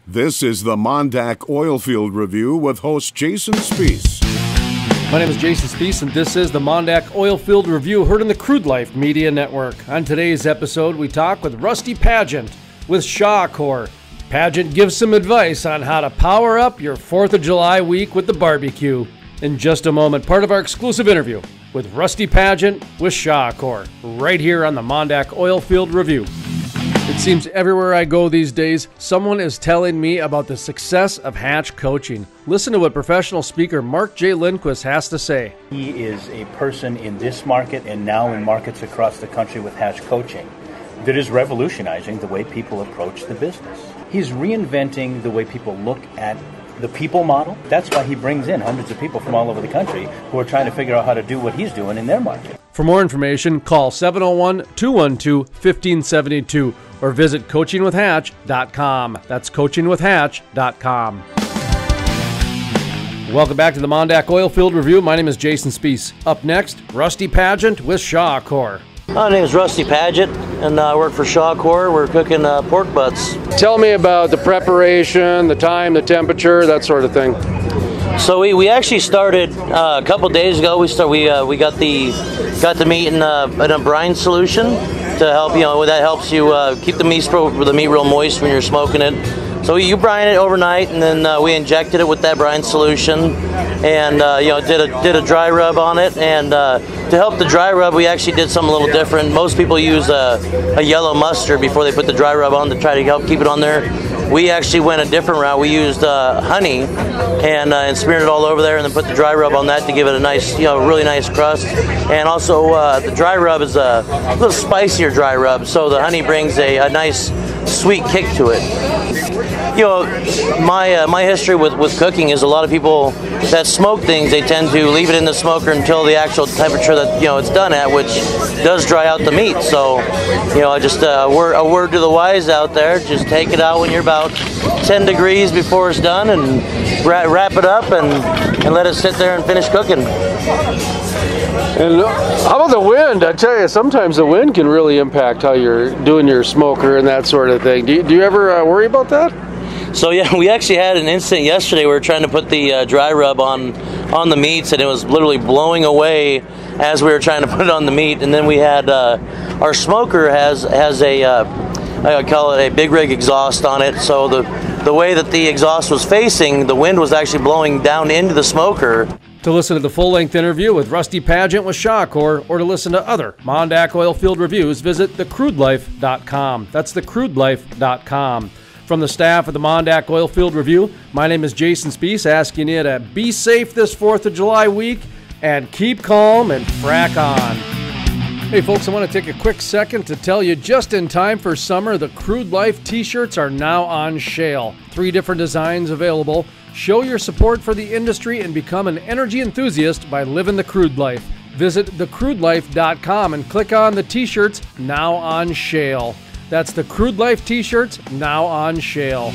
This is the MonDak OilField Review with host Jason Spiess. My name is Jason Spiess, and this is the MonDak OilField Review, heard in the Crude Life Media Network. On today's episode, we talk with Rusty Padgett with Shawcor. Padgett gives some advice on how to power up your 4th of July week with the barbecue. In just a moment, part of our exclusive interview with Rusty Padgett with Shawcor, right here on the MonDak OilField Review. It seems everywhere I go these days, someone is telling me about the success of hatch coaching. Listen to what professional speaker Mark J. Lindquist has to say. He is a person in this market and now in markets across the country with hatch coaching that is revolutionizing the way people approach the business. He's reinventing the way people look at the people model. That's why he brings in hundreds of people from all over the country who are trying to figure out how to do what he's doing in their market. For more information, call 701-212-1572 or visit coachingwithhatch.com. That's coachingwithhatch.com. Welcome back to the MonDak OilField Review. My name is Jason Spiess. Up next, Rusty Padgett with Shawcor. My name is Rusty Padgett, and I work for Shawcor. We're cooking pork butts. Tell me about the preparation, the time, the temperature, that sort of thing. So we actually started a couple days ago. We got the meat in a brine solution to help that helps you keep the meat real moist when you're smoking it. So you brine it overnight, and then we injected it with that brine solution, and did a dry rub on it. And to help the dry rub, we actually did something a little different. Most people use a yellow mustard before they put the dry rub on to try to help keep it on there. We actually went a different route. We used honey and smeared it all over there, and then put the dry rub on that to give it a nice, really nice crust. And also the dry rub is a little spicier dry rub, so the honey brings a nice sweet kick to it. My history with cooking is a lot of people that smoke things, they tend to leave it in the smoker until the actual temperature that it's done at, which does dry out the meat. So just a word to the wise out there: just take it out when you're about 10 degrees before it's done, and wrap it up and let it sit there and finish cooking. And how about the wind? I tell you, sometimes the wind can really impact how you're doing your smoker and that sort of thing. Do you ever worry about that? So yeah, we actually had an incident yesterday. We were trying to put the dry rub on the meats, and it was literally blowing away as we were trying to put it on the meat. And then we had our smoker has a I call it a big rig exhaust on it. So the way that the exhaust was facing, the wind was actually blowing down into the smoker. To listen to the full-length interview with Rusty Padgett with Shawcor, or to listen to other MonDak OilField reviews, visit thecrudelife.com. That's thecrudelife.com. From the staff of the MonDak OilField Review, my name is Jason Spiess, asking you to be safe this 4th of July week and keep calm and frack on. Hey folks, I want to take a quick second to tell you, just in time for summer, the Crude Life t-shirts are now on sale. 3 different designs available. Show your support for the industry and become an energy enthusiast by living the crude life. Visit thecrudelife.com and click on the t-shirts now on sale. That's the Crude Life t-shirts now on sale.